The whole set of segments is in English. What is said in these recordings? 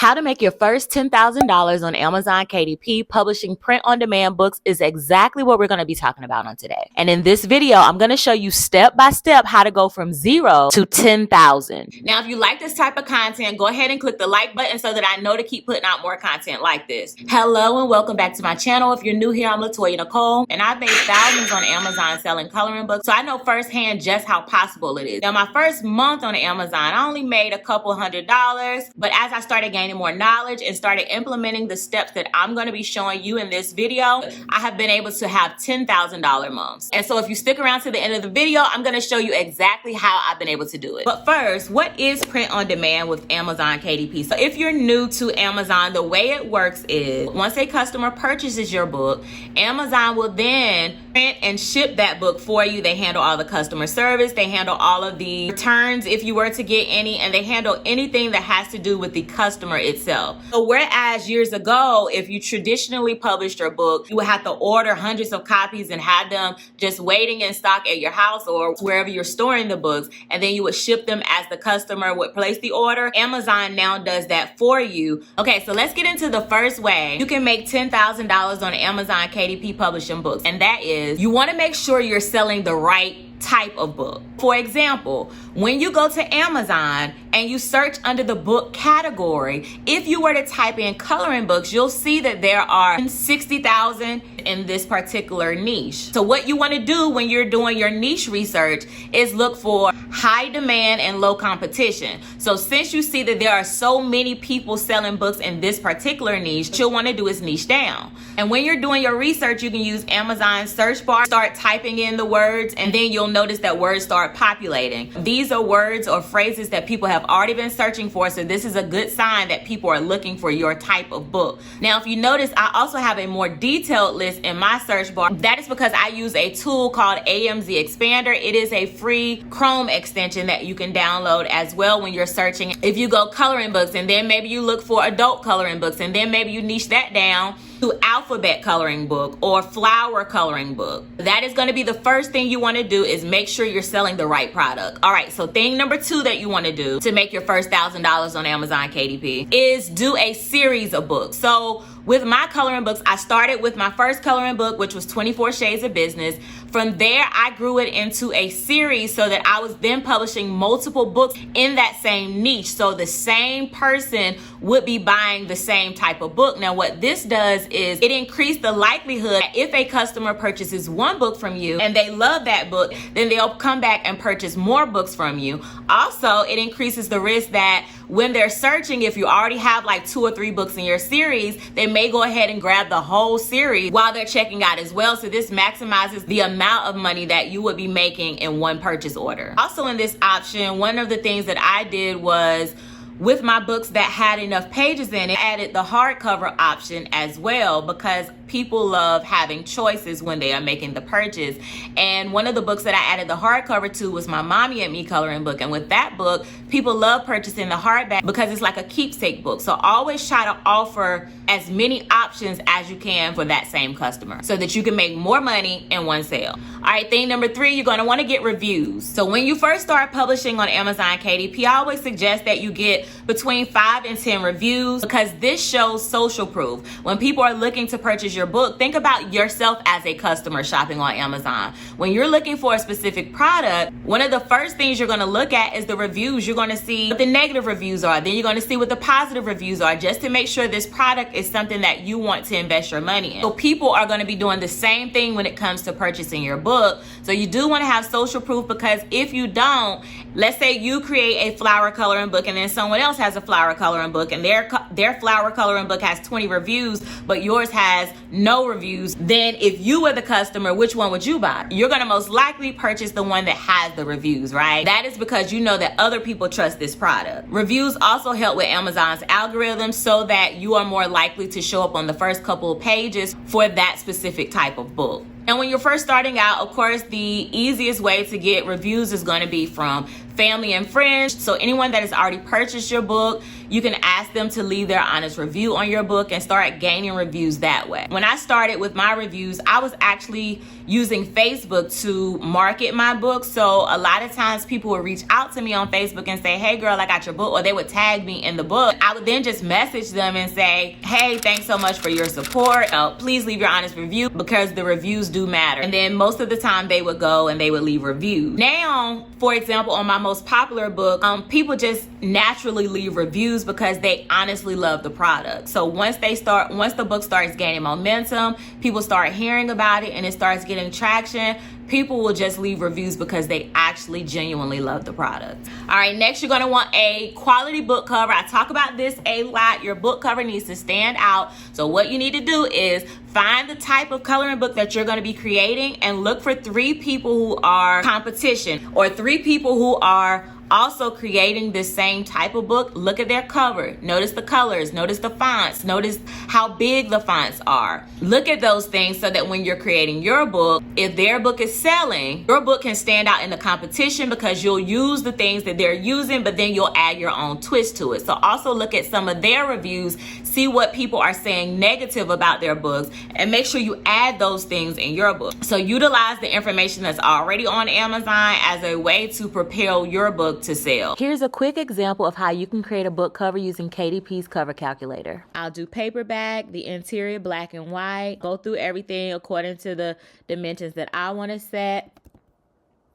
How to make your first $10,000 on Amazon KDP publishing print-on-demand books is exactly what we're going to be talking about on today. And in this video, I'm going to show you step by step how to go from 0 to 10,000. Now, if you like this type of content, go ahead and click the like button so that I know to keep putting out more content like this. Hello and welcome back to my channel. If you're new here, I'm Latoya Nicole, and I've made thousands on Amazon selling coloring books, so I know firsthand just how possible it is. Now, my first month on Amazon, I only made a couple $100s, but as I started gaining more knowledge and started implementing the steps that I'm going to be showing you in this video, I have been able to have $10,000 months. And so if you stick around to the end of the video, I'm going to show you exactly how I've been able to do it. But first, what is print on demand with Amazon KDP? So if you're new to Amazon, the way it works is once a customer purchases your book, Amazon will then print and ship that book for you. They handle all the customer service, they handle all of the returns if you were to get any, and they handle anything that has to do with the customer itself. So whereas years ago, if you traditionally published your book, you would have to order hundreds of copies and have them just waiting in stock at your house or wherever you're storing the books, and then you would ship them as the customer would place the order. Amazon now does that for you. Okay, so let's get into the first way you can make $10,000 on Amazon KDP publishing books, and that is you want to make sure you're selling the right type of book. For example, when you go to Amazon and you search under the book category, if you were to type in coloring books, you'll see that there are 60,000 in this particular niche. So what you want to do when you're doing your niche research is look for high demand and low competition. So since you see that there are so many people selling books in this particular niche, what you'll want to do is niche down. And when you're doing your research, you can use Amazon search bar, start typing in the words, and then you'll notice that words start populating. These are words or phrases that people have already been searching for, so this is a good sign that people are looking for your type of book. Now, if you notice, I also have a more detailed list in my search bar. That is because I use a tool called AMZ Expander. It is a free Chrome extension that you can download as well when you're searching. If you go coloring books and then maybe you look for adult coloring books and then maybe you niche that down to alphabet coloring book or flower coloring book, that is going to be the first thing you want to do, is make sure you're selling the right product. All right, so thing number 2 that you want to do to make your first $1,000 on Amazon KDP is do a series of books. So with my coloring books, I started with my first coloring book, which was 24 Shades of Business. From there, I grew it into a series so that I was then publishing multiple books in that same niche. So the same person would be buying the same type of book. Now, what this does is it increased the likelihood that if a customer purchases one book from you and they love that book, then they'll come back and purchase more books from you. Also, it increases the risk that when they're searching, if you already have like 2 or 3 books in your series, they may go ahead and grab the whole series while they're checking out as well. So this maximizes the amount of money that you would be making in one purchase order. Also in this option, one of the things that I did was, with my books that had enough pages in it, I added the hardcover option as well, because people love having choices when they are making the purchase. And one of the books that I added the hardcover to was my Mommy and Me coloring book. And with that book, people love purchasing the hardback because it's like a keepsake book. So always try to offer as many options as you can for that same customer so that you can make more money in one sale. All right, thing number 3, you're going to want to get reviews. So when you first start publishing on Amazon KDP, I always suggest that you get between 5 and 10 reviews, because this shows social proof. When people are looking to purchase your book, think about yourself as a customer shopping on Amazon. When you're looking for a specific product, one of the first things you're going to look at is the reviews. You're going to see what the negative reviews are. Then you're going to see what the positive reviews are, just to make sure this product is something that you want to invest your money in. So people are going to be doing the same thing when it comes to purchasing your book. So you do want to have social proof, because if you don't, let's say you create a flower coloring book and then someone else has a flower coloring book and their flower coloring book has 20 reviews, but yours has no reviews, then if you were the customer, which one would you buy? You're going to most likely purchase the one that has the reviews, right? That is because you know that other people trust this product. Reviews also help with Amazon's algorithm so that you are more likely to show up on the first couple of pages for that specific type of book. And when you're first starting out, of course, the easiest way to get reviews is going to be from family and friends. So anyone that has already purchased your book, you can ask them to leave their honest review on your book and start gaining reviews that way. When I started with my reviews, I was actually using Facebook to market my book. So a lot of times people would reach out to me on Facebook and say, hey girl, I got your book, or they would tag me in the book. I would then just message them and say, hey, thanks so much for your support. Please leave your honest review, because the reviews do matter. And then most of the time they would go and they would leave reviews. Now, for example, on my most popular book, people just naturally leave reviews because they honestly love the product. So once the book starts gaining momentum, people start hearing about it and it starts getting traction, people will just leave reviews because they actually genuinely love the product. All right, next you're gonna want a quality book cover. I talk about this a lot. Your book cover needs to stand out. So what you need to do is find the type of coloring book that you're gonna be creating and look for 3 people who are competition, or 3 people who are also creating this same type of book. Look at their cover. Notice the colors. Notice the fonts. Notice how big the fonts are. Look at those things so that when you're creating your book, if their book is selling, your book can stand out in the competition because you'll use the things that they're using, but then you'll add your own twist to it. So also look at some of their reviews, see what people are saying negative about their books, and make sure you add those things in your book. So utilize the information that's already on Amazon as a way to propel your book to sell. Here's a quick example of how you can create a book cover using KDP's cover calculator. I'll do paperback, the interior black and white, go through everything according to the dimensions that I want to set.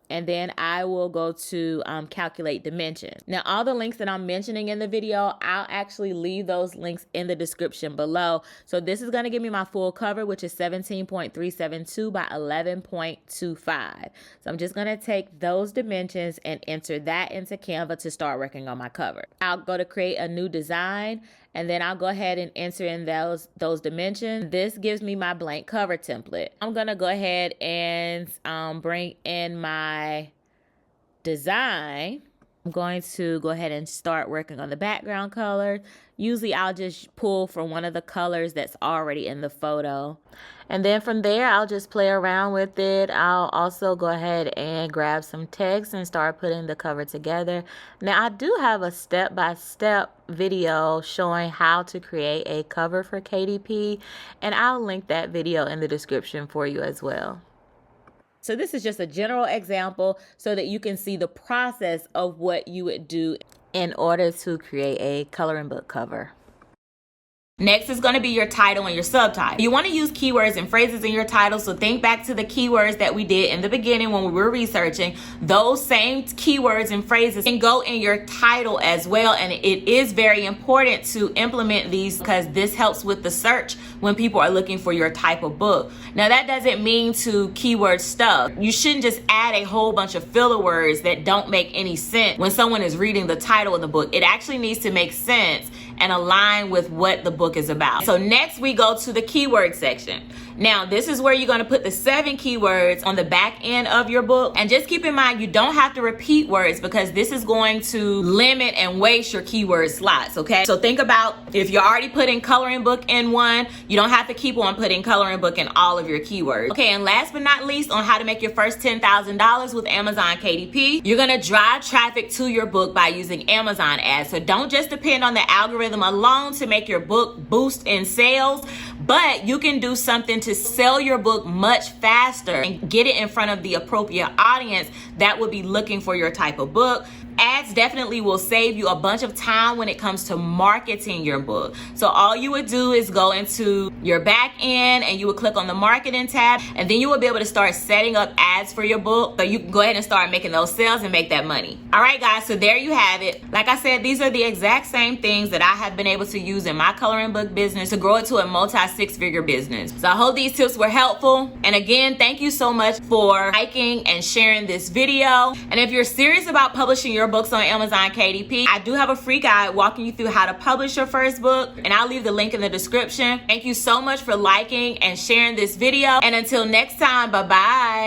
And then I will go to calculate dimensions. Now, all the links that I'm mentioning in the video, I'll actually leave those links in the description below. So this is gonna give me my full cover, which is 17.372 by 11.25. So I'm just gonna take those dimensions and enter that into Canva to start working on my cover. I'll go to create a new design, and then I'll go ahead and enter in those dimensions. This gives me my blank cover template. I'm gonna go ahead and bring in my design. I'm going to go ahead and start working on the background color. Usually I'll just pull from one of the colors that's already in the photo. And then from there, I'll just play around with it. I'll also go ahead and grab some text and start putting the cover together. Now, I do have a step-by-step video showing how to create a cover for KDP, and I'll link that video in the description for you as well. So this is just a general example so that you can see the process of what you would do in order to create a coloring book cover. Next is going to be your title and your subtitle. You want to use keywords and phrases in your title, so think back to the keywords that we did in the beginning when we were researching. Those same keywords and phrases can go in your title as well, and it is very important to implement these because this helps with the search when people are looking for your type of book. Now, that doesn't mean to keyword stuff. You shouldn't just add a whole bunch of filler words that don't make any sense when someone is reading the title of the book. It actually needs to make sense and align with what the book is about. So next we go to the keyword section. Now, this is where you're going to put the 7 keywords on the back end of your book. And just keep in mind, you don't have to repeat words because this is going to limit and waste your keyword slots, okay? So think about if you're already putting coloring book in one, you don't have to keep on putting coloring book in all of your keywords. Okay, and last but not least, on how to make your first $10,000 with Amazon KDP, you're going to drive traffic to your book by using Amazon ads. So don't just depend on the algorithm alone to make your book boost in sales, but you can do something to sell your book much faster and get it in front of the appropriate audience that would be looking for your type of book. Ads definitely will save you a bunch of time when it comes to marketing your book. So all you would do is go into your back end and you would click on the marketing tab, and then you will be able to start setting up ads for your book so you can go ahead and start making those sales and make that money. All right, guys, so there you have it. Like I said, these are the exact same things that I have been able to use in my coloring book business to grow it to a multi-6-figure business. So I hope these tips were helpful. And again, thank you so much for liking and sharing this video. And if you're serious about publishing your books on Amazon KDP, I do have a free guide walking you through how to publish your first book, and I'll leave the link in the description. Thank you so much for liking and sharing this video, and until next time, bye-bye.